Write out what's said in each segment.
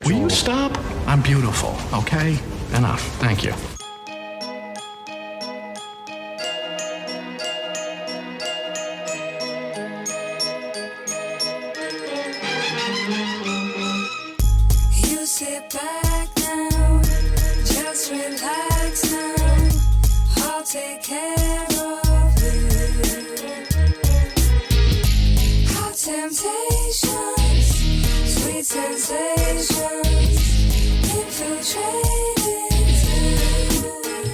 Will you stop? I'm beautiful, okay? Enough. Thank you. You sit back now, just relax now. I'll take care of you. Hot temptations, sweet sensations, infiltrating through.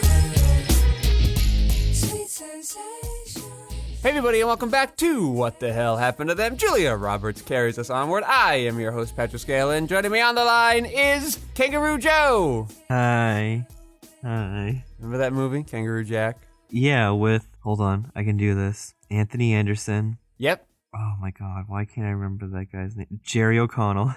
Sweet sensations. Hey everybody, and welcome back to What the Hell Happened to Them. Julia Roberts carries us onward. I am your host, Patrick Scale, and joining me on the line is Kangaroo Joe. Hi. Remember that movie, Kangaroo Jack? Yeah, hold on, I can do this. Anthony Anderson. Yep. Oh my god, why can't I remember that guy's name? Jerry O'Connell.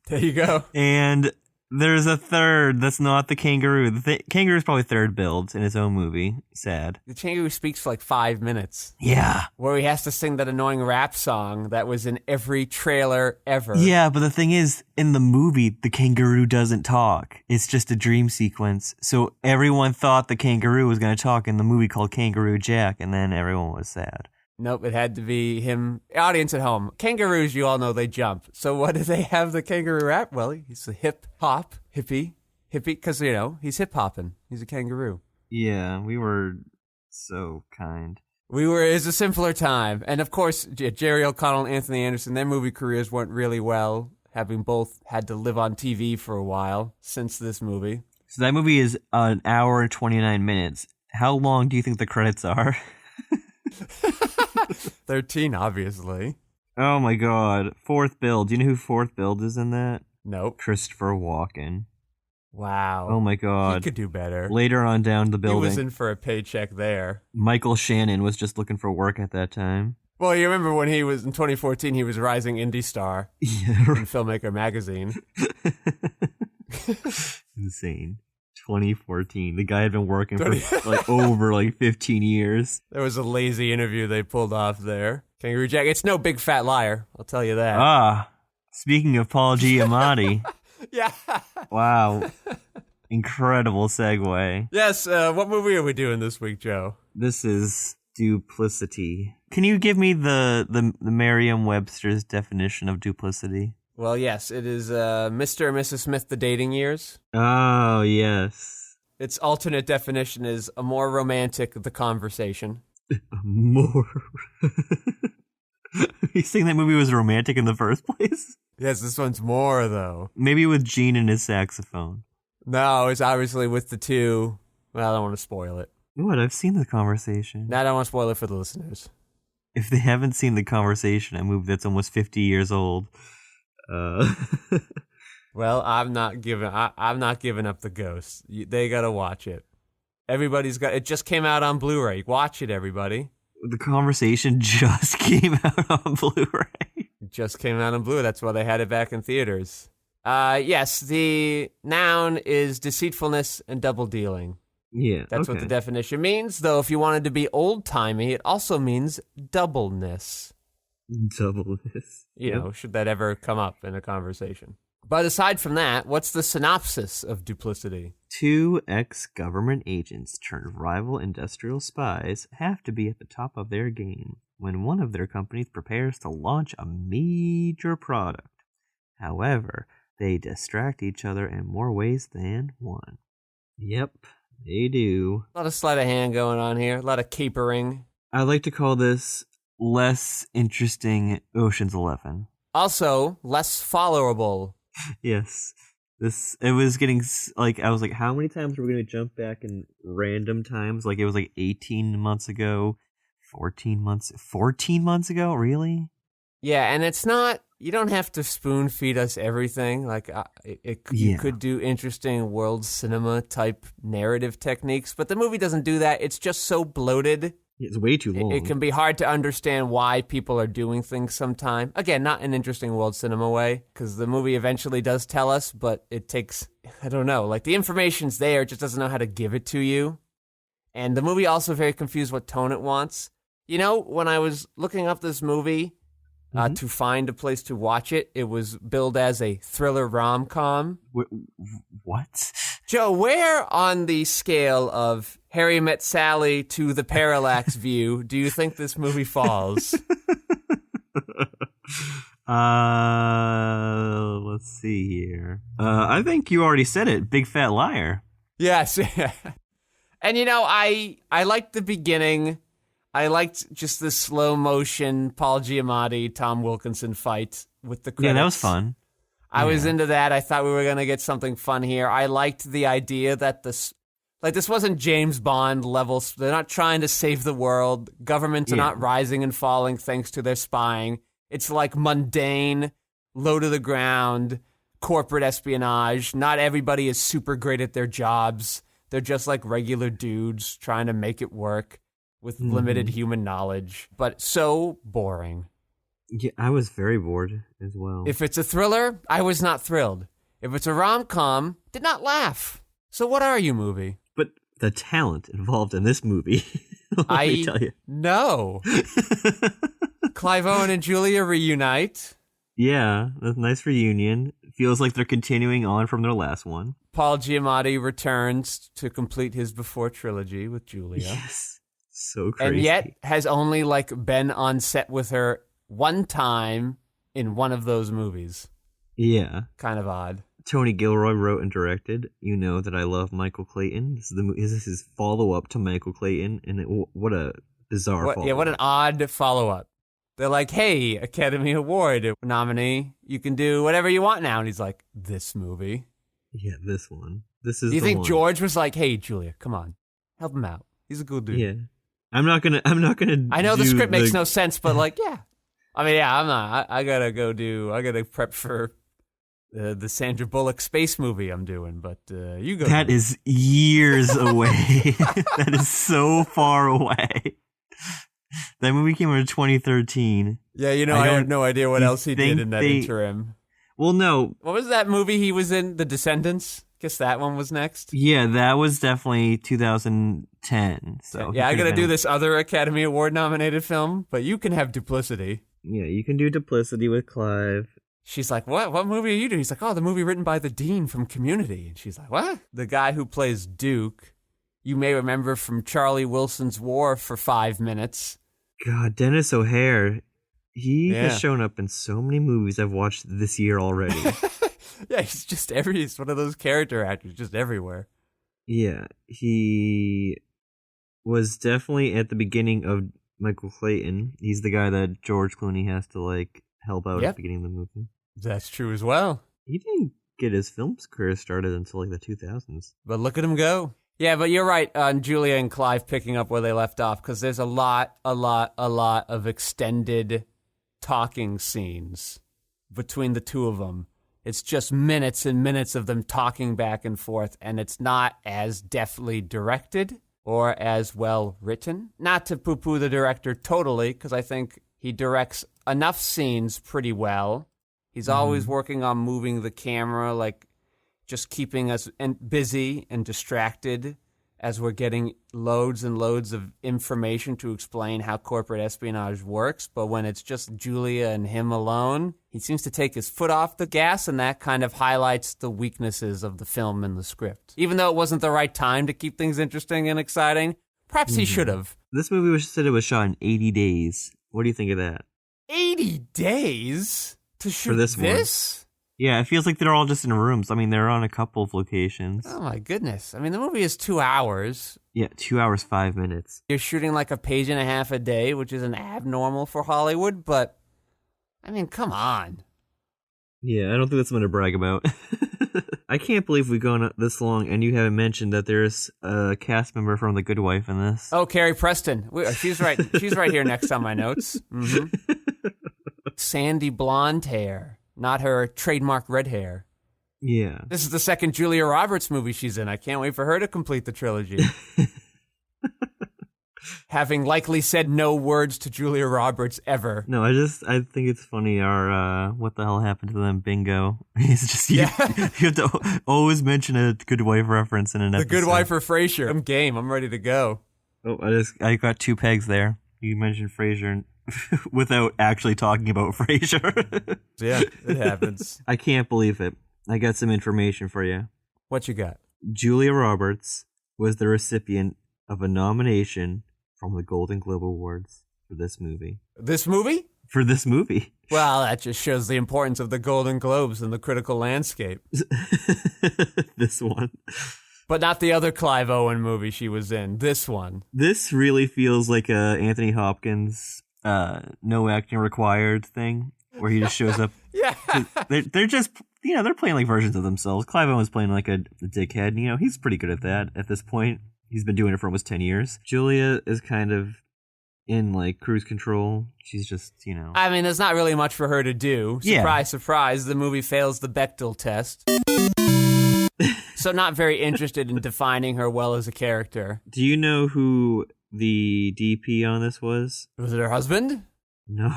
There you go. And there's a third that's not the kangaroo. The kangaroo's probably third billed in his own movie. Sad. The kangaroo speaks for like 5 minutes. Yeah. Where he has to sing that annoying rap song that was in every trailer ever. Yeah, but the thing is, in the movie, the kangaroo doesn't talk. It's just a dream sequence. So everyone thought the kangaroo was going to talk in the movie called Kangaroo Jack, and then everyone was sad. Nope, it had to be him. Audience at home. Kangaroos, you all know they jump. So what do they have the kangaroo rap? Well, he's a hippie, because, you know, he's hip-hopping. He's a kangaroo. Yeah, we were so kind. It's a simpler time. And of course, Jerry O'Connell and Anthony Anderson, their movie careers went really well, having both had to live on TV for a while since this movie. So that movie is an hour and 29 minutes. How long do you think the credits are? 13, obviously. Oh my god. Fourth Bill. Do you know who Fourth Bill is in that? Nope. Christopher Walken. Wow. Oh my god. He could do better. Later on down the building. He was in for a paycheck there. Michael Shannon was just looking for work at that time. Well, you remember when he was, in 2014, he was rising indie star Yeah, in Filmmaker magazine. Insane. 2014. The guy had been working for over 15 years. There was a lazy interview they pulled off there. Kangaroo Jack. It's no big fat liar, I'll tell you that. Ah, speaking of Paul Giamatti. Yeah. Wow. Incredible segue. Yes, what movie are we doing this week, Joe? This is Duplicity. Can you give me the Merriam-Webster's definition of duplicity? Well, yes, it is Mr. and Mrs. Smith, The Dating Years. Oh, yes. Its alternate definition is a more romantic The Conversation. More. You think that movie was romantic in the first place? Yes, this one's more, though. Maybe with Gene and his saxophone. No, it's obviously with the two. Well, I don't want to spoil it. What? I've seen The Conversation. No, I don't want to spoil it for the listeners. If they haven't seen The Conversation, a movie that's almost 50 years old. Well, I'm not giving up the ghost. They gotta watch it. Everybody's got it. Just came out on Blu-ray. Watch it, everybody. The Conversation just came out on Blu-ray. It just came out on Blu-ray. That's why they had it back in theaters. Yes, the noun is deceitfulness and double dealing. Yeah, that's what the definition means. Though, if you wanted to be old-timey, it also means doubleness. Doubleness. You know, should that ever come up in a conversation. But aside from that, what's the synopsis of Duplicity? 2 ex-government agents turned rival industrial spies have to be at the top of their game when one of their companies prepares to launch a major product. However, they distract each other in more ways than one. Yep, they do. A lot of sleight of hand going on here, a lot of capering. I like to call this less interesting Ocean's 11. Also, less followable. Yes. It was getting, I was like, how many times are we going to jump back in random times? It was 18 months ago, 14 months ago? Really? Yeah, and it's not, you don't have to spoon feed us everything. You could do interesting world cinema type narrative techniques, but the movie doesn't do that. It's just so bloated. It's way too long. It can be hard to understand why people are doing things sometime. Again, not in an interesting world cinema way, because the movie eventually does tell us, but it takes, I don't know, the information's there, it just doesn't know how to give it to you. And the movie also very confused what tone it wants. You know, when I was looking up this movie, to find a place to watch it. It was billed as a thriller rom-com. What? Joe, where on the scale of Harry Met Sally to the Parallax View do you think this movie falls? Let's see here. I think you already said it. Big Fat Liar. Yes. And I liked the beginning. I liked just the slow motion Paul Giamatti, Tom Wilkinson fight with the credits. Yeah, that was fun. I was into that. I thought we were going to get something fun here. I liked the idea that this wasn't James Bond levels. They're not trying to save the world. Governments are not rising and falling thanks to their spying. It's like mundane, low to the ground, corporate espionage. Not everybody is super great at their jobs. They're just like regular dudes trying to make it work with limited human knowledge. But so boring. Yeah, I was very bored as well. If it's a thriller, I was not thrilled. If it's a rom-com, did not laugh. So what are you, movie? But the talent involved in this movie, let me tell you. No. Clive Owen and Julia reunite. Yeah, that's a nice reunion. Feels like they're continuing on from their last one. Paul Giamatti returns to complete his Before trilogy with Julia. Yes. So crazy. And yet has only been on set with her one time in one of those movies. Yeah. Kind of odd. Tony Gilroy wrote and directed. You know that I love Michael Clayton. This is his follow-up to Michael Clayton, and what a bizarre follow-up. Yeah, what an odd follow-up. They're like, hey, Academy Award nominee, you can do whatever you want now. And he's like, this movie? Yeah, this one. This is Do you think one. George was like, hey, Julia, come on, help him out. He's a good dude. Yeah. I'm not gonna I know the script makes no sense, but yeah. I mean, yeah, I'm not. I gotta prep for the Sandra Bullock space movie I'm doing, but you go. That is years away. That is so far away. That movie came out in 2013. Yeah, I have no idea what else he did in that interim. Well, no. What was that movie he was in? The Descendants? Guess that one was next. Yeah, that was definitely 2010. So yeah, I gotta do this other Academy Award nominated film, but you can have Duplicity. Yeah, you can do Duplicity with Clive. She's like, what movie are you doing? He's like, oh, the movie written by the Dean from Community. And she's like, what? The guy who plays Duke, you may remember from Charlie Wilson's War for 5 minutes. God, Dennis O'Hare, he has shown up in so many movies I've watched this year already. Yeah, he's one of those character actors, just everywhere. Yeah, he was definitely at the beginning of Michael Clayton. He's the guy that George Clooney has to help out at the beginning of the movie. That's true as well. He didn't get his film career started until the 2000s. But look at him go. Yeah, but you're right on Julia and Clive picking up where they left off, because there's a lot of extended talking scenes between the two of them. It's just minutes and minutes of them talking back and forth, and it's not as deftly directed or as well written. Not to poo-poo the director totally, because I think he directs enough scenes pretty well. He's always working on moving the camera, just keeping us busy and distracted as we're getting loads and loads of information to explain how corporate espionage works. But when it's just Julia and him alone, he seems to take his foot off the gas, and that kind of highlights the weaknesses of the film and the script. Even though it wasn't the right time to keep things interesting and exciting, perhaps he should have. This movie said it was shot in 80 days. What do you think of that? 80 days to shoot for this? One. Yeah, it feels like they're all just in rooms. I mean, they're on a couple of locations. Oh, my goodness. I mean, the movie is 2 hours. Yeah, 2 hours, 5 minutes. You're shooting a page and a half a day, which isn't abnormal for Hollywood, but, I mean, come on. Yeah, I don't think that's something to brag about. I can't believe we've gone this long and you haven't mentioned that there's a cast member from The Good Wife in this. Oh, Carrie Preston. She's right. She's right here next on my notes. Mm-hmm. Sandy blonde hair. Not her trademark red hair. Yeah. This is the second Julia Roberts movie she's in. I can't wait for her to complete the trilogy. Having likely said no words to Julia Roberts ever. No, I think it's funny our what the hell happened to them bingo. It's just you have to always mention a Good Wife reference in an episode. The Good Wife or Frasier. I'm game. I'm ready to go. Oh, I got 2 pegs there. You mentioned Frasier without actually talking about Frasier. Yeah, it happens. I can't believe it. I got some information for you. What you got? Julia Roberts was the recipient of a nomination from the Golden Globe Awards for this movie. This movie? For this movie. Well, that just shows the importance of the Golden Globes in the critical landscape. This one. But not the other Clive Owen movie she was in. This one. This really feels like a Anthony Hopkins no acting required thing, where he just shows up. Yeah. They're just, they're playing like versions of themselves. Clive Owen's playing like a dickhead, and he's pretty good at that at this point. He's been doing it for almost 10 years. Julia is kind of in like cruise control. She's just, I mean, there's not really much for her to do. Surprise, surprise, the movie fails the Bechdel test. So not very interested in defining her well as a character. Do you know who the DP on this was? Was it her husband? No.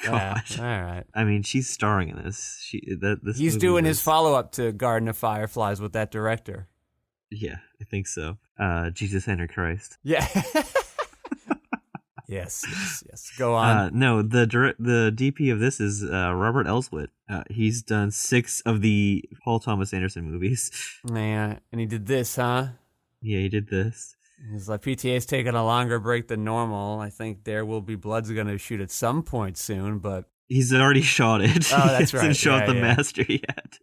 Gosh. All right. I mean, she's starring in this. He's doing his follow-up to Garden of Fireflies with that director. Yeah, I think so. Jesus Henry Christ. Yeah. Yes. Go on. No, the DP of this is Robert Elswit. He's done 6 of the Paul Thomas Anderson movies. Yeah, and he did this, huh? Yeah, he did this. He's like, PTA's taking a longer break than normal. I think There Will Be Blood's going to shoot at some point soon, but... He's already shot it. Oh, that's He right. hasn't shot The Master yet.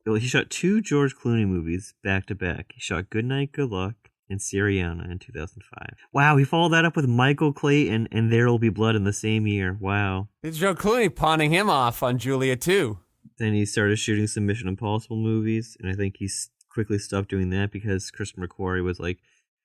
Well, he shot 2 George Clooney movies back to back. He shot Goodnight, Good Luck, and Syriana in 2005. Wow, he followed that up with Michael Clayton and There Will Be Blood in the same year. Wow. It's Joe Clooney pawning him off on Julia, too. Then he started shooting some Mission Impossible movies, and I think he's quickly stopped doing that because Christopher McQuarrie was like,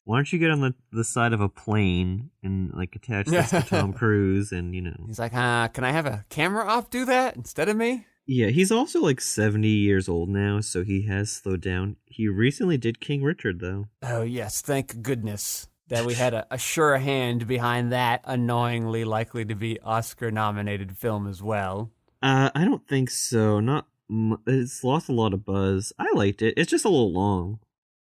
why don't you get on the side of a plane and like attach this to Tom Cruise and, He's like, can I have a camera op do that instead of me? Yeah, he's also like 70 years old now, so he has slowed down. He recently did King Richard, though. Oh, yes. Thank goodness that we had a sure hand behind that annoyingly likely to be Oscar-nominated film as well. I don't think so. It's lost a lot of buzz. I liked it. It's just a little long.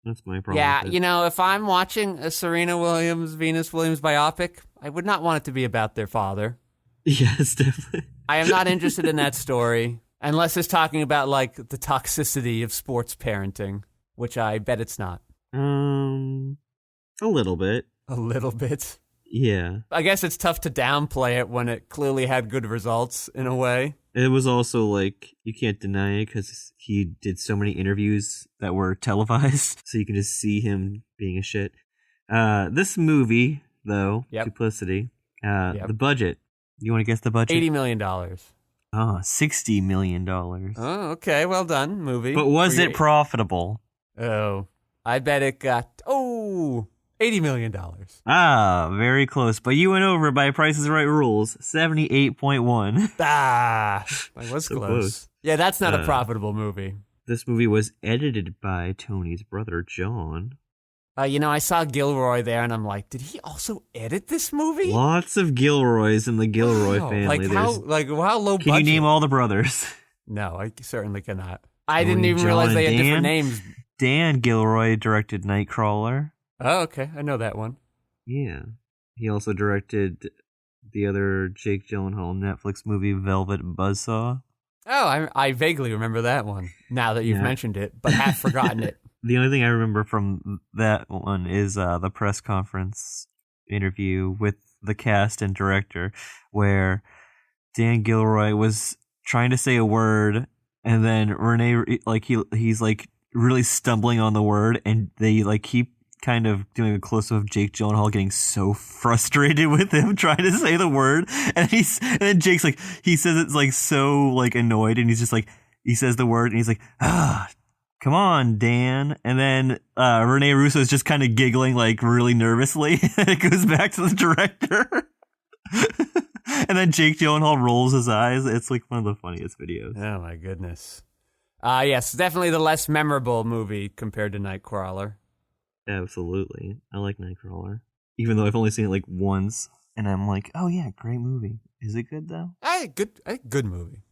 That's my problem. Yeah, if I'm watching a Serena Williams, Venus Williams biopic, I would not want it to be about their father. Yes, definitely. I am not interested in that story, unless it's talking about, like, the toxicity of sports parenting, which I bet it's not. A little bit. A little bit. Yeah. I guess it's tough to downplay it when it clearly had good results, in a way. It was also, like, you can't deny it because he did so many interviews that were televised, so you can just see him being a shit. This movie, though, Duplicity, the budget. You want to guess the budget? $80 million. Oh, $60 million. Oh, okay. Well done, movie. But was it profitable? Oh, I bet it got, $80 million. Ah, very close. But you went over by Price is Right rules, 78.1. Ah, I was So close. close. Yeah, that's not a profitable movie. This movie was edited by Tony's brother, John. I saw Gilroy there, and I'm like, did he also edit this movie? Lots of Gilroys in the Gilroy family. How low budget? Can you name all the brothers? No, I certainly cannot. I didn't even realize they had different names. Dan Gilroy directed Nightcrawler. Oh, okay. I know that one. Yeah. He also directed the other Jake Gyllenhaal Netflix movie, Velvet Buzzsaw. Oh, I vaguely remember that one, now that you've mentioned it, but have forgotten it. The only thing I remember from that one is the press conference interview with the cast and director where Dan Gilroy was trying to say a word and then Renee, like he's like really stumbling on the word and they like keep kind of doing a close-up of Jake Gyllenhaal getting so frustrated with him trying to say the word and then Jake's like, he says it's like so like annoyed and he's just like, he says the word and he's like, come on, Dan. And then Rene Russo is just kind of giggling like really nervously. It goes back to the director. And then Jake Gyllenhaal rolls his eyes. It's like one of the funniest videos. Oh, my goodness. Yes, definitely the less memorable movie compared to Nightcrawler. Absolutely. I like Nightcrawler. Even though I've only seen it like once. And I'm like, oh yeah, great movie. Is it good though? Good movie.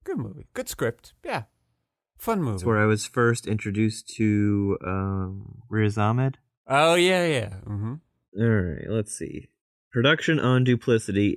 Good movie. Good script. Yeah. Fun movie. It's where I was first introduced to Riz Ahmed. Oh, yeah. Mm-hmm. All right, let's see. Production on Duplicity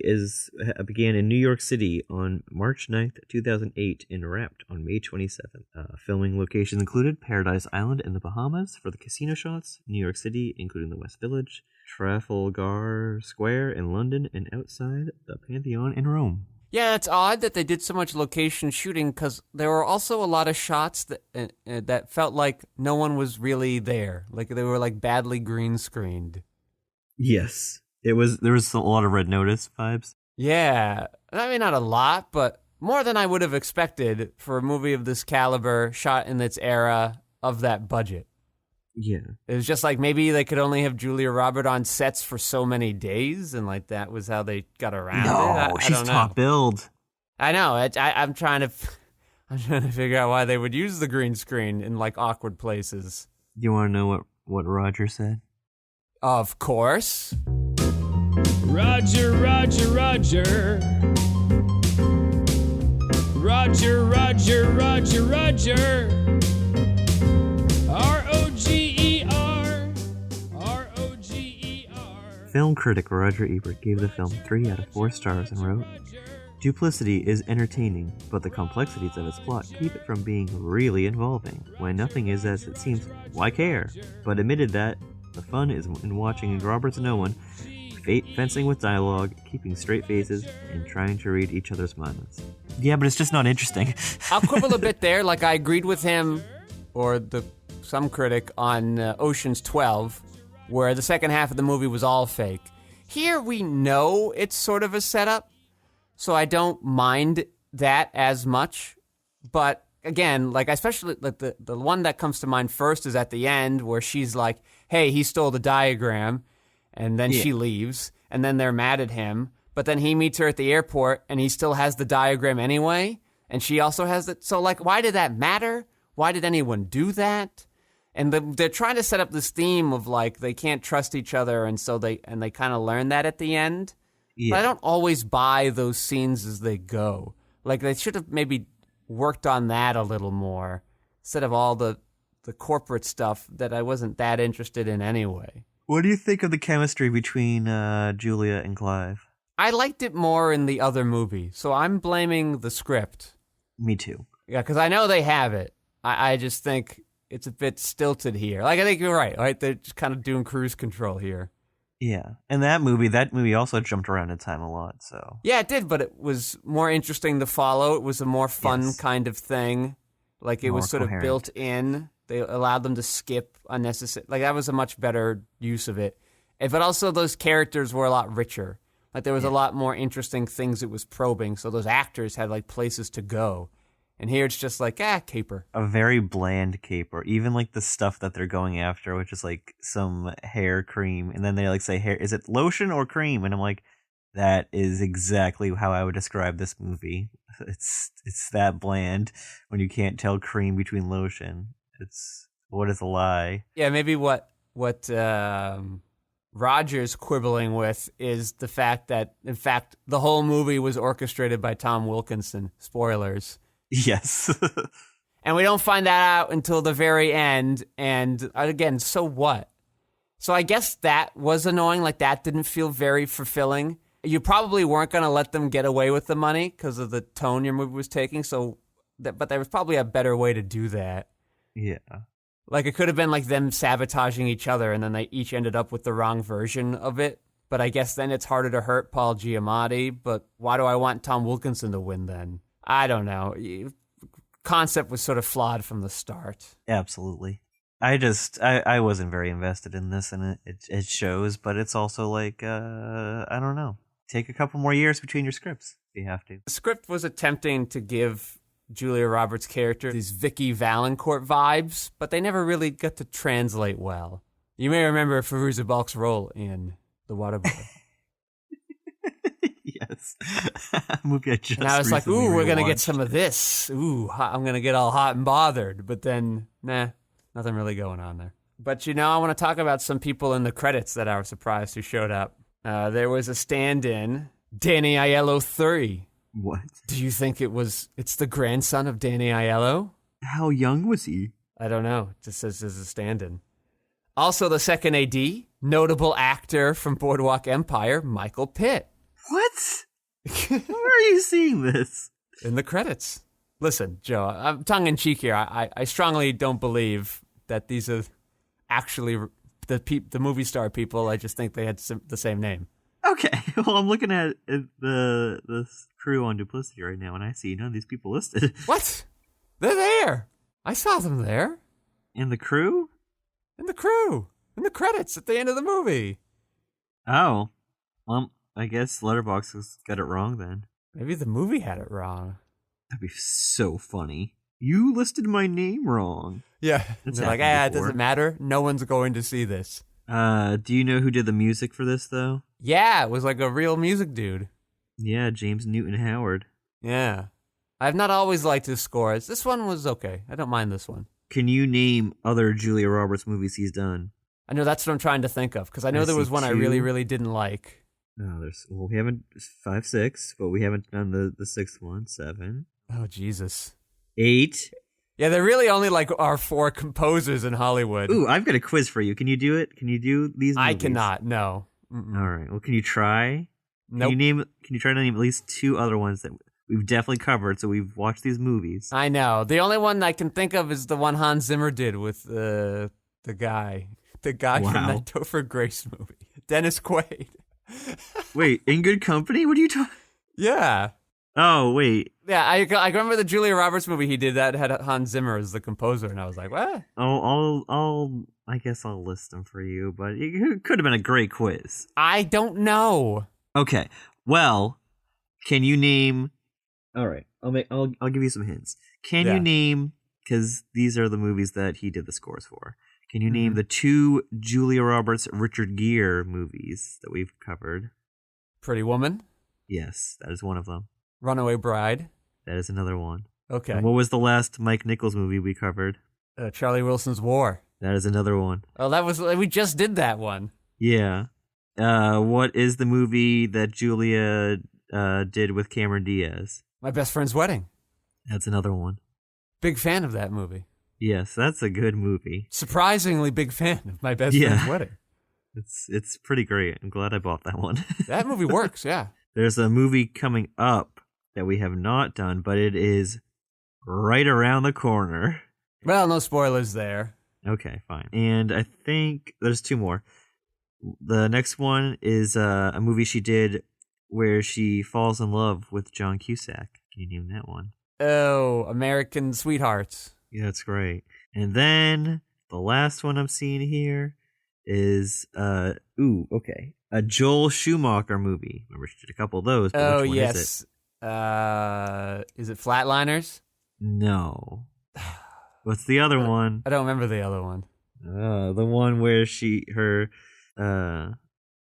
began in New York City on March 9th, 2008 and wrapped on May 27th. Filming locations included Paradise Island in the Bahamas for the casino shots, New York City, including the West Village, Trafalgar Square in London, and outside the Pantheon in Rome. Yeah, it's odd that they did so much location shooting because there were also a lot of shots that felt like no one was really there. Like they were like badly green screened. Yes. There was a lot of Red Notice vibes. Yeah. I mean, not a lot, but more than I would have expected for a movie of this caliber, shot in its era, of that budget. Yeah. It was just like maybe they could only have Julia Roberts on sets for so many days, and like that was how they got around it. I she's don't know. top billed. I know. I'm trying to figure out why they would use the green screen in like awkward places. You want to know what Roger said? Of course. Roger, Roger, Roger. Roger, Roger, Roger, Roger. R-O-G-E-R. R-O-G-E-R. Film critic Roger Ebert gave the film 3 out of 4 stars and wrote, Duplicity is entertaining, but the complexities of its plot keep it from being really involving. When nothing is as it seems, why care? But admitted that the fun is in watching Roberts and Owen fencing with dialogue, keeping straight faces, and trying to read each other's minds. Yeah, but it's just not interesting. I'll quibble a bit there. Like I agreed with him, or some critic, on Ocean's 12, where the second half of the movie was all fake. Here we know it's sort of a setup, so I don't mind that as much. But again, like especially like the one that comes to mind first is at the end where she's like, "Hey, he stole the diagram," and then she leaves, and then they're mad at him. But then he meets her at the airport, and he still has the diagram anyway, and she also has it. So like, why did that matter? Why did anyone do that? And they're trying to set up this theme of like they can't trust each other, and so they kind of learn that at the end. Yeah. But I don't always buy those scenes as they go. Like they should have maybe worked on that a little more instead of all the corporate stuff that I wasn't that interested in anyway. What do you think of the chemistry between Julia and Clive? I liked it more in the other movie, so I'm blaming the script. Me too. Yeah, because I know they have it. I just think it's a bit stilted here. Like, I think you're right? They're just kind of doing cruise control here. Yeah, and that movie also jumped around in time a lot, so... Yeah, it did, but it was more interesting to follow. It was a more fun kind of thing. Like, it was sort of built in. They allowed them to skip unnecessary... Like, that was a much better use of it. But also, those characters were a lot richer. Like, there was a lot more interesting things it was probing, so those actors had, like, places to go. And here it's just like, caper. A very bland caper. Even like the stuff that they're going after, which is like some hair cream. And then they like say, hair, is it lotion or cream? And I'm like, that is exactly how I would describe this movie. It's that bland when you can't tell cream between lotion. What is a lie? Yeah, maybe what Roger's quibbling with is the fact that, in fact, the whole movie was orchestrated by Tom Wilkinson. Spoilers. Yes. And we don't find that out until the very end. And again, so what? So I guess that was annoying. Like, that didn't feel very fulfilling. You probably weren't going to let them get away with the money because of the tone your movie was taking. But there was probably a better way to do that. Yeah. Like, it could have been like them sabotaging each other, and then they each ended up with the wrong version of it. But I guess then it's harder to hurt Paul Giamatti. But why do I want Tom Wilkinson to win then? I don't know. Concept was sort of flawed from the start. Absolutely. I wasn't very invested in this, and it shows, but it's also like, I don't know. Take a couple more years between your scripts if you have to. The script was attempting to give Julia Roberts' character these Vicky Valancourt vibes, but they never really got to translate well. You may remember Fairuza Balk's role in The Waterboy. Yes. Movie I just and I was like, ooh, we're going to get some of this. Ooh, I'm going to get all hot and bothered. But then, nothing really going on there. But, I want to talk about some people in the credits that I was surprised who showed up. There was a stand-in, Danny Aiello 3. What? Do you think it's the grandson of Danny Aiello? How young was he? I don't know. It just says there's a stand-in. Also, the second AD, notable actor from Boardwalk Empire, Michael Pitt. What? Where are you seeing this? In the credits. Listen, Joe, I'm tongue-in-cheek here. I strongly don't believe that these are actually the movie star people. I just think they had the same name. Okay, well, I'm looking at the crew on Duplicity right now, and I see none of these people listed. What? They're there. I saw them there. In the crew? In the crew. In the credits at the end of the movie. Oh. I guess Letterboxd got it wrong then. Maybe the movie had it wrong. That'd be so funny. You listed my name wrong. Yeah. That's They're like, happened it before. doesn't matter. No one's going to see this. Do you know who did the music for this, though? Yeah, it was like a real music dude. Yeah, James Newton Howard. Yeah. I've not always liked his scores. This one was okay. I don't mind this one. Can you name other Julia Roberts movies he's done? I know that's what I'm trying to think of, because I know I there was see one I two. really, really didn't like. No, we haven't 5, 6, but we haven't done the sixth one. 7, Oh, Jesus. 8. Yeah, they're really only like our 4 composers in Hollywood. Ooh, I've got a quiz for you. Can you do it? Can you do these movies? I cannot, no. Mm-mm. All right. Well, can you try? Nope. Can you try to name at least 2 other ones that we've definitely covered? So we've watched these movies. I know. The only one I can think of is the one Hans Zimmer did with the guy from Wow. that Topher Grace movie, Dennis Quaid. Wait, In Good Company? What are you talking? Yeah. Oh, wait. Yeah, I remember the Julia Roberts movie he did that had Hans Zimmer as the composer, and I was like, what? I guess I'll list them for you, but it could have been a great quiz. I don't know. Okay. Well, can you name? All right. I'll give you some hints. Can Yeah. you name? Because these are the movies that he did the scores for. Can you Mm-hmm. name the 2 Julia Roberts Richard Gere movies that we've covered? Pretty Woman, Yes, that is one of them. Runaway Bride. That is another one. Okay. And what was the last Mike Nichols movie we covered? Charlie Wilson's War. That is another one. Oh, we just did that one. Yeah. What is the movie that Julia did with Cameron Diaz? My Best Friend's Wedding. That's another one. Big fan of that movie. Yes, that's a good movie. Surprisingly big fan of My Best Yeah. Friend's Wedding. It's pretty great. I'm glad I bought that one. That movie works, yeah. There's a movie coming up that we have not done, but it is right around the corner. Well, no spoilers there. Okay, fine. And I think there's 2 more. The next one is a movie she did where she falls in love with John Cusack. Can you name that one? Oh, American Sweethearts. Yeah, that's great. And then the last one I'm seeing here is a Joel Schumacher movie. Remember, she did a couple of those. But Oh, which one yes. Is Is it Flatliners? No. What's the other one? I don't remember the other one. The one where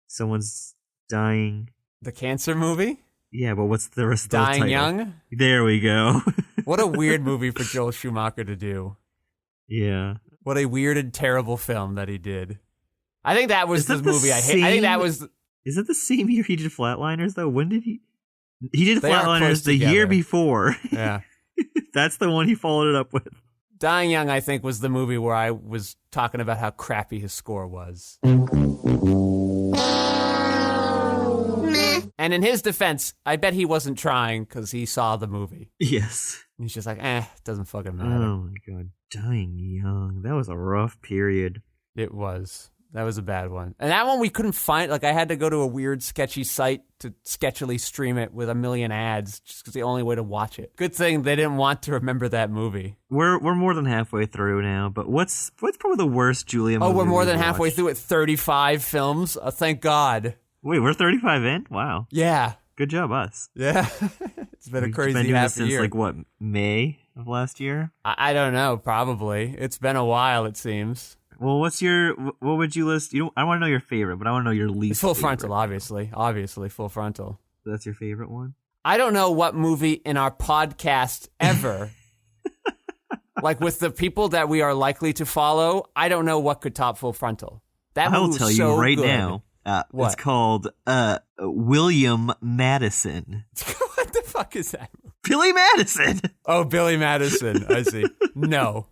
someone's dying. The cancer movie? Yeah, but what's the rest of the Dying title? Young? There we go. What a weird movie for Joel Schumacher to do. Yeah. What a weird and terrible film that he did. I think that was Is that the the movie I hate. I think that same- was... Is that the same year he did Flatliners, though? When did he? He did They are Flatliners close the year together. before. Yeah. That's the one he followed it up with. Dying Young, I think, was the movie where I was talking about how crappy his score was. And in his defense, I bet he wasn't trying because he saw the movie. Yes. He's just like, doesn't fucking matter. Oh my god. Dying Young. That was a rough period. It was. That was a bad one. And that one we couldn't find. Like, I had to go to a weird, sketchy site to sketchily stream it with a million ads just because the only way to watch it. Good thing they didn't want to remember that movie. We're more than halfway through now, but what's probably the worst Julia movie? Oh, we're more we've than halfway watched? through at 35 films? Thank God. Wait, we're 35 in? Wow. Yeah. Good job, us. Yeah. It's been a We've crazy been doing half this a since year. like what, May of last year? I don't know, probably. It's been a while, it seems. Well, what would you list? I want to know your favorite, but I want to know your least It's Full favorite. Frontal, obviously. Obviously, Full Frontal. That's your favorite one? I don't know what movie in our podcast ever, like with the people that we are likely to follow, I don't know what could top Full Frontal. That I'll movie was tell you so right good. now. What? It's called William Madison. What the fuck is that? Billy Madison. Oh, Billy Madison. I see. No.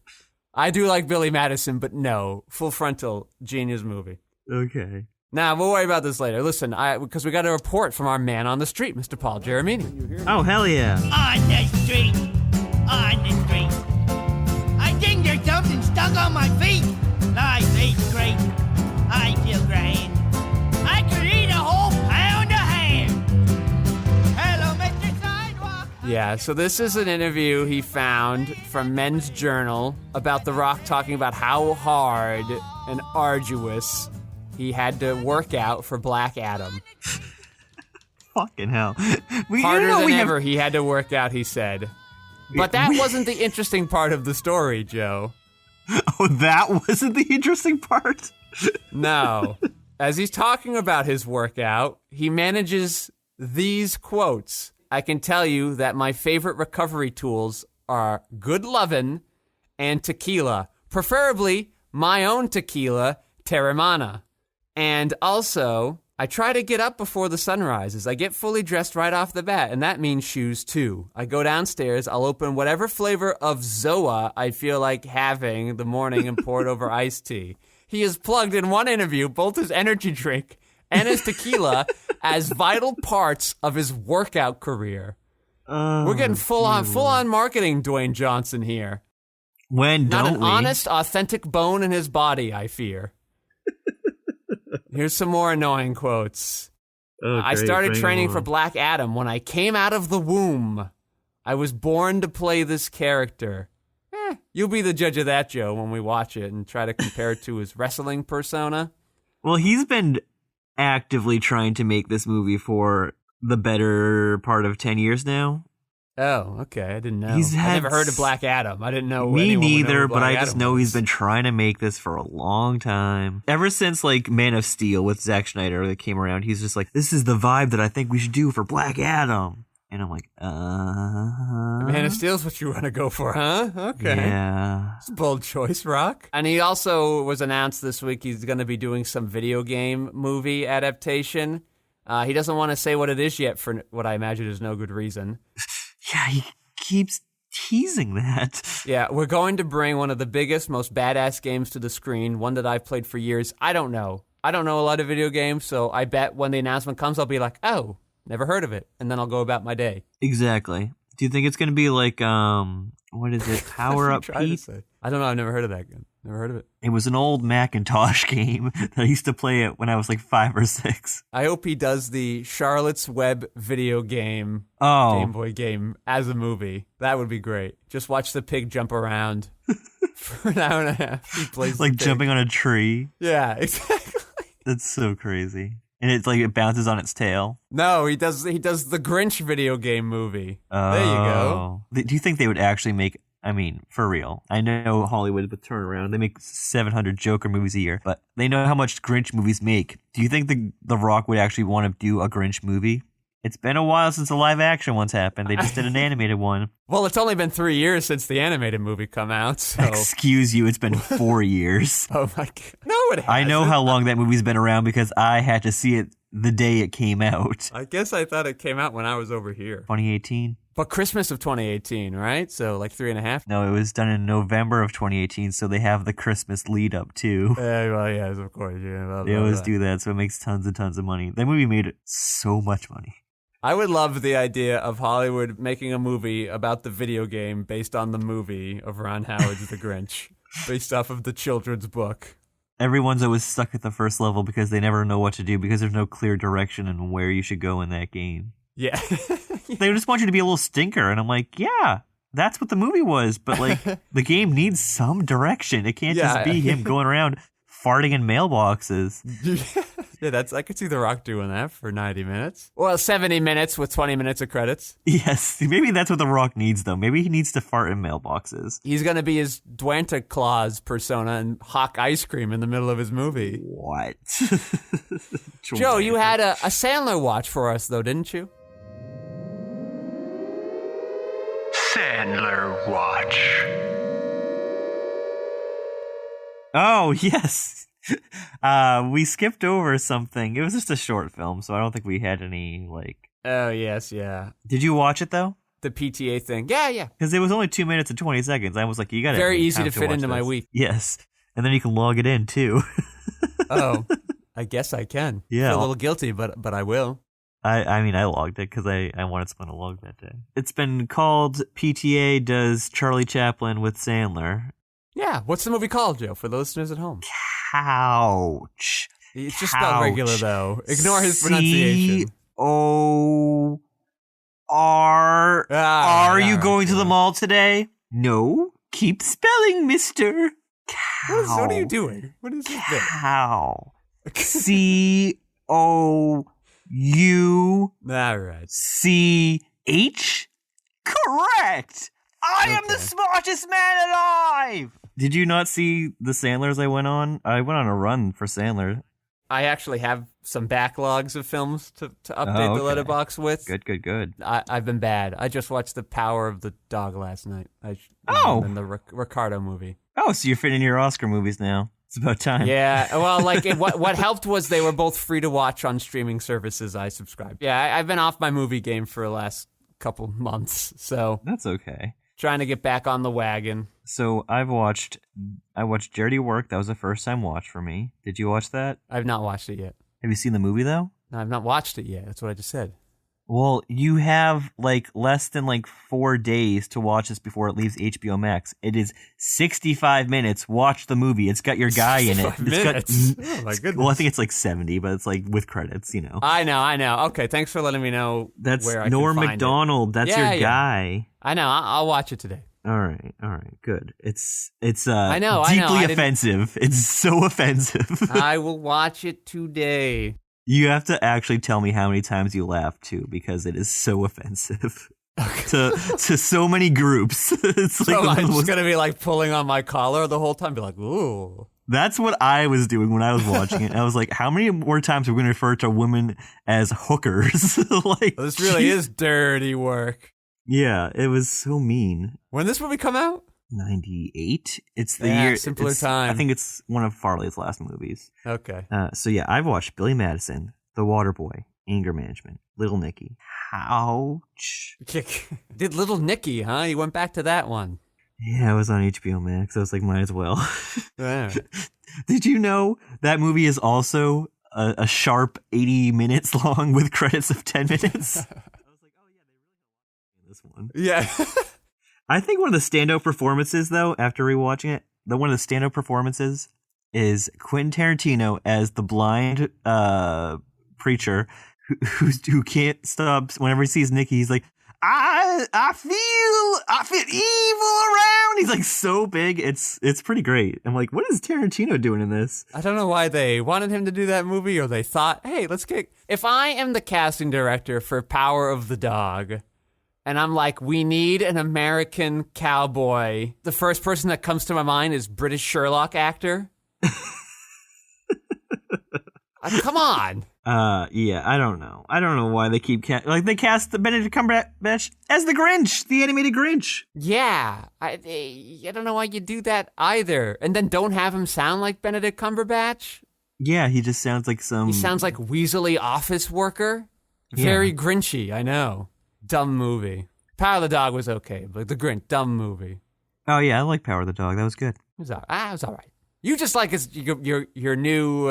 I do like Billy Madison, but no. Full Frontal, genius movie. Okay. Nah, we'll worry about this later. Listen, because we got a report from our man on the street, Mr. Paul Jeremini. Oh, hell yeah. On the street, on the street. I think there's something stuck on my feet. My feet's great. I feel great. I could eat a whole pound of ham. Hello, Mr. Sidewalk. Yeah, so this is an interview he found from Men's Journal about The Rock talking about how hard and arduous he had to work out for Black Adam. Fucking hell. Harder than ever he had to work out, he said. But that wasn't the interesting part of the story, Joe. Oh, that wasn't the interesting part? No. As he's talking about his workout, he manages these quotes. I can tell you that my favorite recovery tools are good lovin' and tequila. Preferably my own tequila, Terramana. And also, I try to get up before the sun rises. I get fully dressed right off the bat, and that means shoes too. I go downstairs, I'll open whatever flavor of Zoa I feel like having in the morning and pour it over iced tea. He has plugged in one interview both his energy drink and his tequila as vital parts of his workout career. We're getting full on marketing, Dwayne Johnson here. When Not don't an we? honest, authentic bone in his body, I fear. Here's some more annoying quotes. Oh, I great. started Bring training it for on. Black Adam when I came out of the womb. I was born to play this character. You'll be the judge of that, Joe, when we watch it and try to compare it to his wrestling persona. Well, he's been actively trying to make this movie for the better part of 10 years now. Oh, okay. I didn't know. He's I had never heard of Black Adam. I didn't know. Me anyone would know neither, who but Black I just Adam know was. he's been trying to make this for a long time. Ever since, like, Man of Steel with Zack Snyder that came around, he's just like, this is the vibe that I think we should do for Black Adam. And I'm like, Man of Steel's what you want to go for, huh? Okay. Yeah. It's a bold choice, Rock. And he also was announced this week he's going to be doing some video game movie adaptation. He doesn't want to say what it is yet for what I imagine is no good reason. Yeah, he keeps teasing that. Yeah, we're going to bring one of the biggest, most badass games to the screen, one that I've played for years. I don't know a lot of video games, so I bet when the announcement comes, I'll be like, oh, never heard of it, and then I'll go about my day. Exactly. Do you think it's going to be like, what is it, Power Up Pete? I don't know, I've never heard of that game. Never heard of it. It was an old Macintosh game that I used to play it when I was like 5 or 6. I hope he does the Charlotte's Web video game, Oh. Game Boy game, as a movie. That would be great. Just watch the pig jump around for an hour and a half. He plays Like the pig. jumping on a tree. Yeah, exactly. That's so crazy. And it's like it bounces on its tail. No, he does the Grinch video game movie. There you go. Do you think they would actually make, I mean, for real, I know Hollywood would turn around. They make 700 Joker movies a year, but they know how much Grinch movies make. Do you think the Rock would actually want to do a Grinch movie? It's been a while since a live action one's happened. They just did an animated one. Well, it's only been 3 years since the animated movie come out, so... Excuse you, it's been 4 years. Oh my God. No, it hasn't. I know how long that movie's been around because I had to see it the day it came out. I guess I thought it came out when I was over here. 2018? But Christmas of 2018, right? So like 3.5. No, it was done in November of 2018, so they have the Christmas lead up too. Well, yes, of course. Yeah, blah, They blah, always blah. do that, so it makes tons and tons of money. That movie made so much money. I would love the idea of Hollywood making a movie about the video game based on the movie of Ron Howard's The Grinch, based off of the children's book. Everyone's always stuck at the first level because they never know what to do because there's no clear direction in where you should go in that game. Yeah. They just want you to be a little stinker, and I'm like, yeah, that's what the movie was, but like the game needs some direction. It can't Yeah. just be him going around farting in mailboxes. Yeah, I could see The Rock doing that for 90 minutes. Well, 70 minutes with 20 minutes of credits. Yes, maybe that's what The Rock needs, though. Maybe he needs to fart in mailboxes. He's going to be his Dwanta Claus persona and hawk ice cream in the middle of his movie. What? Joe, you had a Sandler watch for us, though, didn't you? Sandler Watch. Oh, yes. We skipped over something. It was just a short film, so I don't think we had any, like... Oh, yes, yeah. Did you watch it, though? the PTA thing. Yeah. Because it was only 2 minutes and 20 seconds. I was like, you got to Very easy to fit into my week. Yes. And then you can log it in, too. Oh, I guess I can. Yeah. Feel a little guilty, but I will. I mean, I logged it because I wanted someone to log that day. It's been called PTA Does Charlie Chaplin with Sandler. Yeah. What's the movie called, Joe, for the listeners at home? Couch. It's just spelled regular, though. Ignore his pronunciation. C-O-R. Are you going to the mall today? No. Keep spelling, mister. Cow. What are you doing? What is this bit? Cow. C-O-U. All right. C-H? Correct! I am the smartest man alive! Did you not see the Sandlers I went on? I went on a run for Sandler. I actually have some backlogs of films to update the letterbox with. Good. I've been bad. I just watched The Power of the Dog last night. And the Ricardo movie. Oh, so you're fitting your Oscar movies now. It's about time. Yeah, well, like, what helped was they were both free to watch on streaming services I subscribed. Yeah, I've been off my movie game for the last couple months, so... That's okay. Trying to get back on the wagon. So I watched Dirty Work. That was a first time watch for me. Did you watch that? I've not watched it yet. Have you seen the movie, though? No, I've not watched it yet. That's what I just said. Well, you have like less than 4 days to watch this before it leaves HBO Max. It is 65 minutes. Watch the movie. It's got your guy in it. Minutes. Oh my goodness. Well, I think it's like 70, but it's like with credits, you know. I know. Okay, thanks for letting me know. That's where I Norm can find Macdonald. That's your guy. I know. I'll watch it today. All right, good. It's I know. deeply offensive. It's so offensive. I will watch it today. You have to actually tell me how many times you laugh too, because it is so offensive to so many groups. It's like so I'm just gonna be like pulling on my collar the whole time, be like, ooh. That's what I was doing when I was watching it. I was like, how many more times are we going to refer to women as hookers? This really is dirty work. Yeah, it was so mean. When did this movie come out? 98. It's the year. Simpler time. I think it's one of Farley's last movies. Okay. So yeah, I've watched Billy Madison, The Waterboy, Anger Management, Little Nicky. Ouch. Did Little Nicky, huh? You went back to that one. Yeah, it was on HBO Max. I was like, might as well. Yeah. Did you know that movie is also a sharp 80 minutes long with credits of 10 minutes? I was like, oh yeah, they really this one. Yeah. I think one of the standout performances, though, after rewatching it, one of the standout performances is Quentin Tarantino as the blind preacher who can't stop. Whenever he sees Nicky, he's like, I feel evil around. He's like so big. It's pretty great. I'm like, what is Tarantino doing in this? I don't know why they wanted him to do that movie, or they thought, hey, if I am the casting director for Power of the Dog, and I'm like, we need an American cowboy, the first person that comes to my mind is British Sherlock actor. Come on. Yeah, I don't know. I don't know why they keep they cast the Benedict Cumberbatch as the Grinch, the animated Grinch. Yeah, I don't know why you do that either. And then don't have him sound like Benedict Cumberbatch. Yeah, he just sounds like He sounds like weaselly office worker. Very Grinchy, I know. Dumb movie. Power of the Dog was okay, but the Grinch, dumb movie. Oh yeah, I like Power of the Dog. That was good. It was all right. You just like your new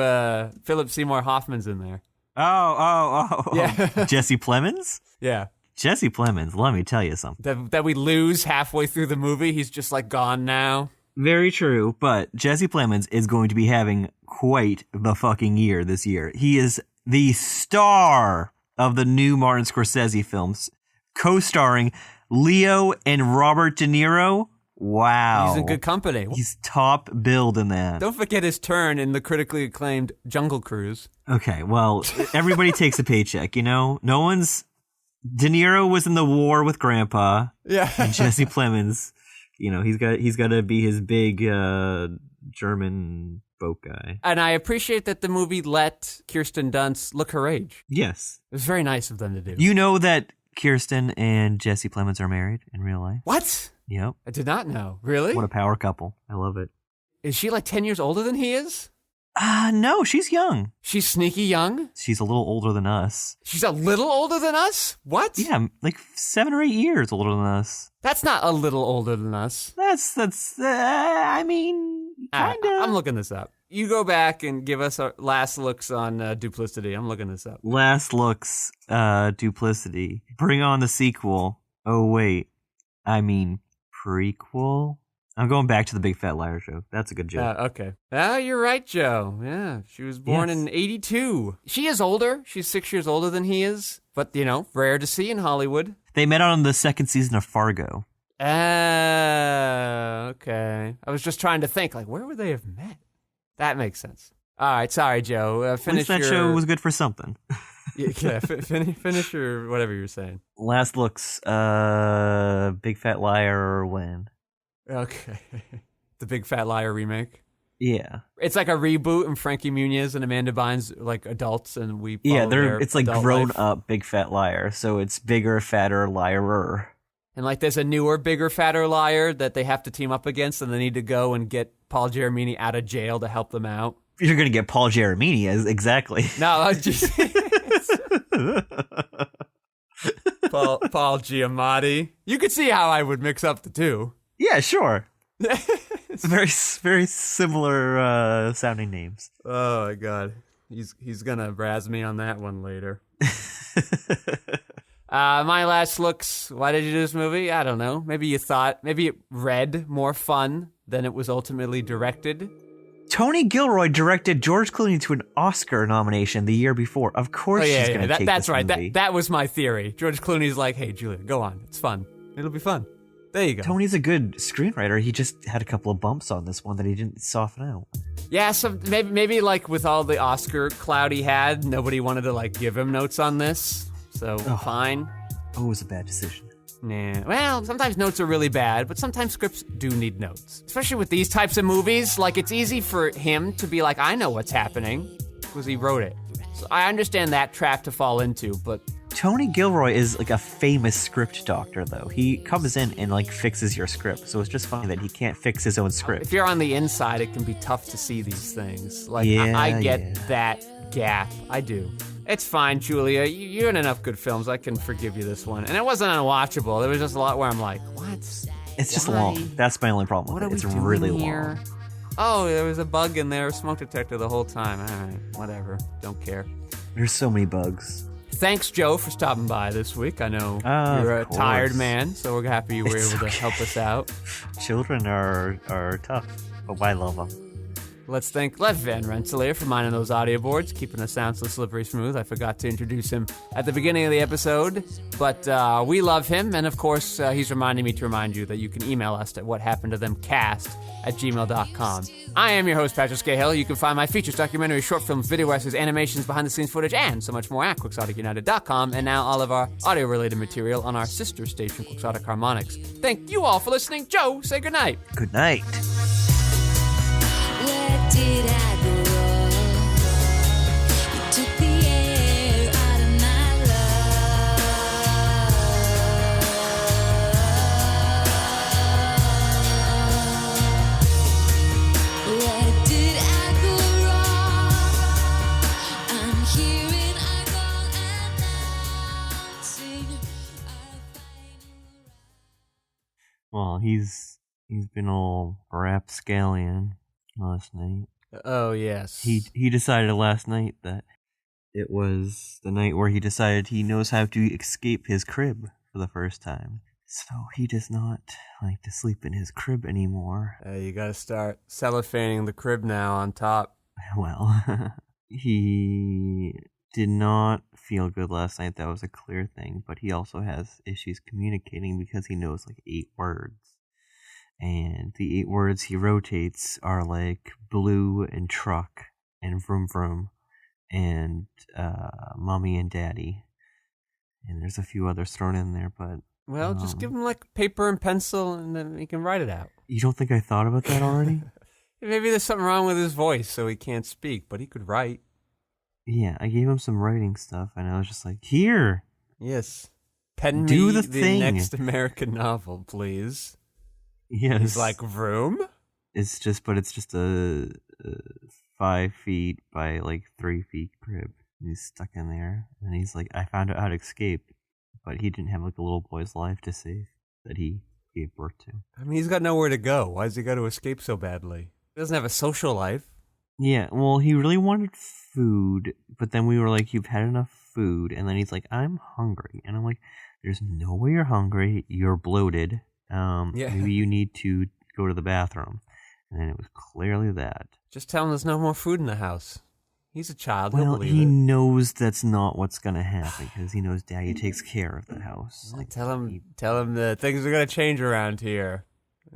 Philip Seymour Hoffman's in there. Oh. Yeah. Jesse Plemons? Yeah. Jesse Plemons, let me tell you something. That we lose halfway through the movie. He's just like gone now. Very true, but Jesse Plemons is going to be having quite the fucking year this year. He is the star of the new Martin Scorsese films, co-starring Leo and Robert De Niro. Wow. He's in good company. He's top billed in that. Don't forget his turn in the critically acclaimed Jungle Cruise. Okay, well, everybody takes a paycheck, you know? No one's... De Niro was in the war with Grandpa. Yeah. And Jesse Plemons, you know, he's got to be his big German boat guy. And I appreciate that the movie let Kirsten Dunst look her age. Yes. It was very nice of them to do. You know that Kirsten and Jesse Plemons are married in real life? What? Yep. I did not know. Really? What a power couple. I love it. Is she like 10 years older than he is? No, she's young. She's sneaky young? She's a little older than us. She's a little older than us? What? Yeah, like 7 or 8 years older than us. That's not a little older than us. I mean, kind of. I'm looking this up. You go back and give us our last looks on Duplicity. I'm looking this up. Last looks, Duplicity. Bring on the sequel. Oh, wait. I mean, prequel? I'm going back to the Big Fat Liar joke. That's a good joke. Okay. Oh, you're right, Joe. Yeah, she was born in 82. She is older. She's 6 years older than he is. But, rare to see in Hollywood. They met on the second season of Fargo. Okay. I was just trying to think, where would they have met? That makes sense. All right, sorry, Joe. Finish that show was good for something. Finish your whatever you were saying. Last looks, Big Fat Liar when? Okay. The Big Fat Liar remake. Yeah. It's like a reboot, and Frankie Muniz and Amanda Bynes adults, and we follow it's like grown up Big Fat Liar, so it's bigger, fatter, liarer. And there's a newer, bigger, fatter liar that they have to team up against, and they need to go and get Paul Giamatti out of jail to help them out. You're going to get Paul Giamatti, exactly. No, I was just... Paul Giamatti. You could see how I would mix up the two. Yeah, sure. Very, very similar sounding names. Oh my god, he's gonna razz me on that one later. My last looks. Why did you do this movie? I don't know. Maybe it read more fun than it was ultimately directed. Tony Gilroy directed George Clooney to an Oscar nomination the year before. Of course, she's going to take that's this right. movie. That was my theory. George Clooney's like, "Hey, Julia, go on. It's fun. It'll be fun." There you go. Tony's a good screenwriter. He just had a couple of bumps on this one that he didn't soften out. Yeah, so maybe with all the Oscar clout he had, nobody wanted to give him notes on this. So fine. Oh, it was a bad decision. Nah. Well, sometimes notes are really bad, but sometimes scripts do need notes. Especially with these types of movies, it's easy for him to be like, I know what's happening, because he wrote it. So I understand that trap to fall into, but... Tony Gilroy is a famous script doctor, though. He comes in and fixes your script, so it's just funny that he can't fix his own script. If you're on the inside, it can be tough to see these things. I get that gap. I do. It's fine, Julia. You're in enough good films. I can forgive you this one. And it wasn't unwatchable. There was just a lot where I'm like, what? It's just long. That's my only problem with it. It's really long. Oh, there was a bug in there, a smoke detector the whole time. All right, whatever. Don't care. There's so many bugs. Thanks, Joe, for stopping by this week. I know you're a tired man, so we're happy you were able to help us out. Children are tough, but I love them. Let's thank Lev Van Rensselaer for minding those audio boards, keeping the sound so slippery smooth. I forgot to introduce him at the beginning of the episode, but we love him, and of course, he's reminding me to remind you that you can email us at whathappenedtothemcast@gmail.com. I am your host, Patrick Skeyhill. You can find my features, documentaries, short films, video essays, animations, behind-the-scenes footage, and so much more at QuixoticUnited.com, and now all of our audio-related material on our sister station, Quixotic Harmonics. Thank you all for listening. Joe, say goodnight. Good night. Where did I go wrong? You took the air out of my love. Where did I go wrong? I'm hearing I wrong announcing I find you right. Well, he's been all rapscallion last night. Oh, yes. He decided last night that it was the night where he decided he knows how to escape his crib for the first time. So he does not like to sleep in his crib anymore. You gotta start cellophaning the crib now on top. Well, he did not feel good last night. That was a clear thing. But he also has issues communicating because he knows 8 words. And the 8 words he rotates are blue and truck and vroom vroom and mommy and daddy. And there's a few others thrown in there, but... Well, just give him paper and pencil and then he can write it out. You don't think I thought about that already? Maybe there's something wrong with his voice so he can't speak, but he could write. Yeah, I gave him some writing stuff and I was just like, here! Yes. Pen Do me the the thing. next American novel, please. Yes. He's like, vroom? It's just a 5 feet by like 3 feet crib. He's stuck in there, and he's like, I found out how to escape, but he didn't have like a little boy's life to save that he gave birth to. I mean, he's got nowhere to go. Why does he got to escape so badly? He doesn't have a social life. Yeah, well, he really wanted food, but then we were like, you've had enough food, and then he's like, I'm hungry, and I'm like, there's no way you're hungry, you're bloated, maybe you need to go to the bathroom, and then it was clearly that. Just tell him there's no more food in the house. He's a child, he'll Well, believe he it. knows that's not what's gonna happen, because he knows Daddy takes care of the house. Well, tell him that things are going to change around here.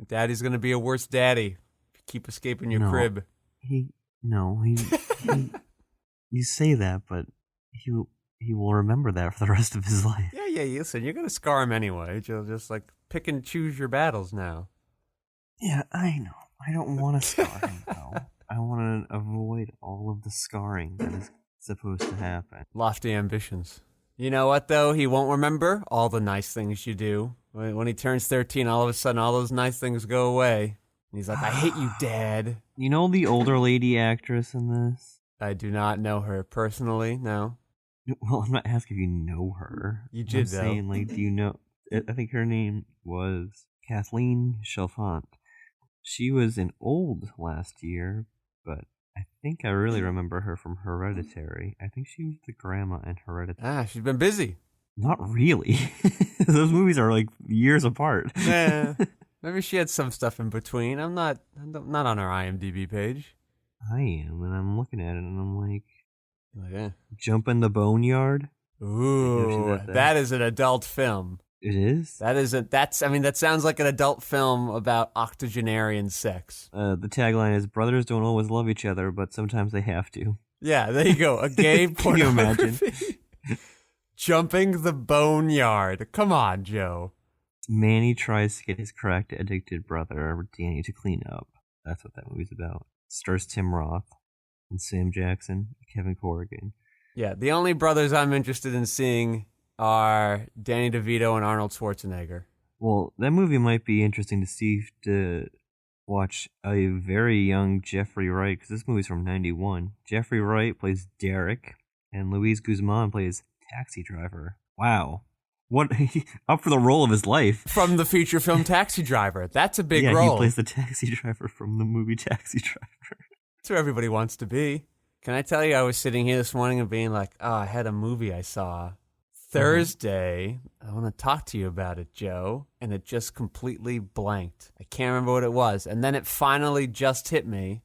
Daddy's going to be a worse daddy if you keep escaping your crib. You say that, but he will remember that for the rest of his life. Yeah, listen, you're going to scar him anyway. You'll just, like, pick and choose your battles now. Yeah, I know. I don't want to scar him, though. I want to avoid all of the scarring that is supposed to happen. Lofty ambitions. You know what, though? He won't remember all the nice things you do. When he turns 13, all of a sudden, all those nice things go away. And he's like, I hate you, Dad. You know the older lady actress in this? I do not know her personally, no. Well, I'm not asking if you know her. You did, though. I'm saying, like, do you know... I think her name was Kathleen Chalfant. She was in Old last year, but I think I really remember her from Hereditary. I think she was the grandma in Hereditary. She's been busy. Not really. Those movies are like years apart. Yeah. Maybe she had some stuff in between. I'm not on her IMDb page. I am, and I'm looking at it, and I'm like, Yeah. Jump in the Boneyard? Ooh, that is an adult film. It is? That sounds like an adult film about octogenarian sex. The tagline is, brothers don't always love each other, but sometimes they have to. Yeah, there you go. A gay Can you imagine? pornography. Jumping the Boneyard. Come on, Joe. Manny tries to get his crack addicted brother, Danny, to clean up. That's what that movie's about. Stars Tim Roth and Sam Jackson, Kevin Corrigan. Yeah, the only brothers I'm interested in seeing are Danny DeVito and Arnold Schwarzenegger. Well, that movie might be interesting to see, to watch a very young Jeffrey Wright, because this movie's from 91. Jeffrey Wright plays Derek, and Luis Guzman plays Taxi Driver. Wow. What? Up for the role of his life. From the feature film Taxi Driver. That's a big Yeah, role. he plays the taxi driver from the movie Taxi Driver. That's where everybody wants to be. Can I tell you, I was sitting here this morning and being like, I had a movie I saw Thursday. I want to talk to you about it, Joe. And it just completely blanked. I can't remember what it was. And then it finally just hit me.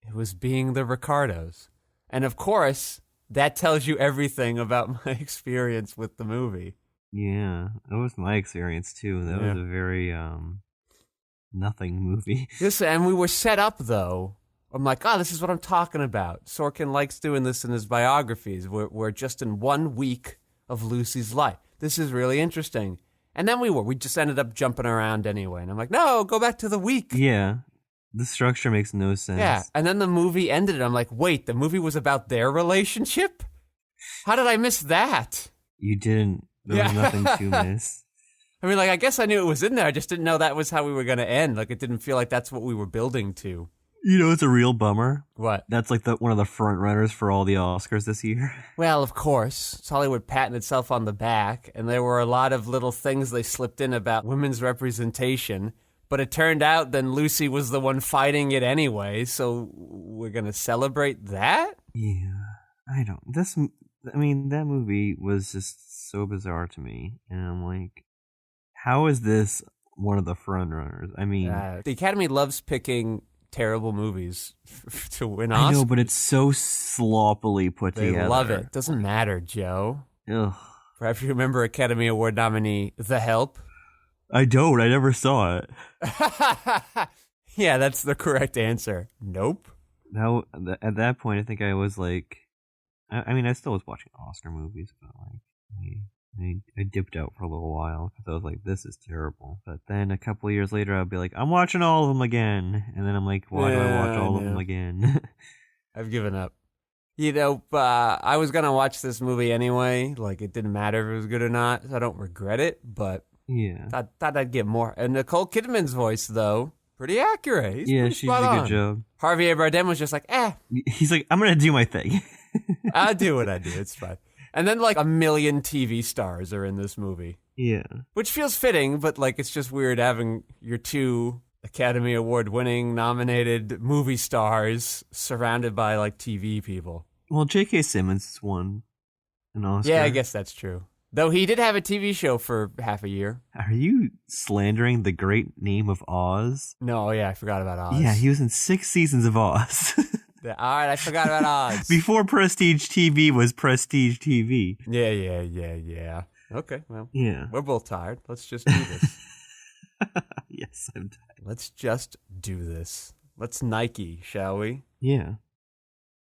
It was Being the Ricardos. And of course, that tells you everything about my experience with the movie. Yeah, that was my experience too. That was a very nothing movie. And we were set up though. I'm like, this is what I'm talking about. Sorkin likes doing this in his biographies. We're just in 1 week of Lucy's life. This is really interesting. And then we just ended up jumping around anyway. And I'm like, no, go back to the week. Yeah, the structure makes no sense. Yeah, and then the movie ended. And I'm like, wait, the movie was about their relationship? How did I miss that? You didn't. There was nothing to miss. I mean, like, I guess I knew it was in there. I just didn't know that was how we were going to end. Like, it didn't feel like that's what we were building to. You know, it's a real bummer. What? That's like one of the front runners for all the Oscars this year. Well, of course. It's Hollywood patting itself on the back. And there were a lot of little things they slipped in about women's representation. But it turned out then Lucy was the one fighting it anyway. So we're going to celebrate that? Yeah. That movie was just so bizarre to me, and I'm like, how is this one of the front runners? I mean, the Academy loves picking terrible movies to win Oscars. I know, but it's so sloppily put together. They love it. Doesn't matter, Joe. Ugh. Perhaps you remember Academy Award nominee The Help? I don't. I never saw it. Yeah, that's the correct answer. Nope. Now, at that point, I think I was like, I still was watching Oscar movies, but like, I dipped out for a little while because I was like, this is terrible. But then a couple of years later, I'll be like, I'm watching all of them again. And then I'm like, why do I watch all of them again? I've given up. You know, I was going to watch this movie anyway. Like, it didn't matter if it was good or not. So I don't regret it, but yeah, thought I'd get more. And Nicole Kidman's voice, though, pretty accurate. He's Yeah, pretty she spot did a on. good job. Javier Bardem was just like, He's like, I'm gonna do my thing. I'll do what I do. It's fine. And then like a million TV stars are in this movie, Yeah. which feels fitting, but like it's just weird having your 2 Academy Award winning nominated movie stars surrounded by like TV people. Well, J.K. Simmons won an Oscar. Yeah, I guess that's true. Though he did have a TV show for half a year. Are you slandering the great name of Oz? No, yeah, I forgot about Oz. Yeah, he was in 6 seasons of Oz. Yeah, all right, I forgot about Oz. Before Prestige TV was Prestige TV. Yeah. Okay, well, Yeah. we're both tired. Let's just do this. Yes, I'm tired. Let's just do this. Let's Nike, shall we? Yeah.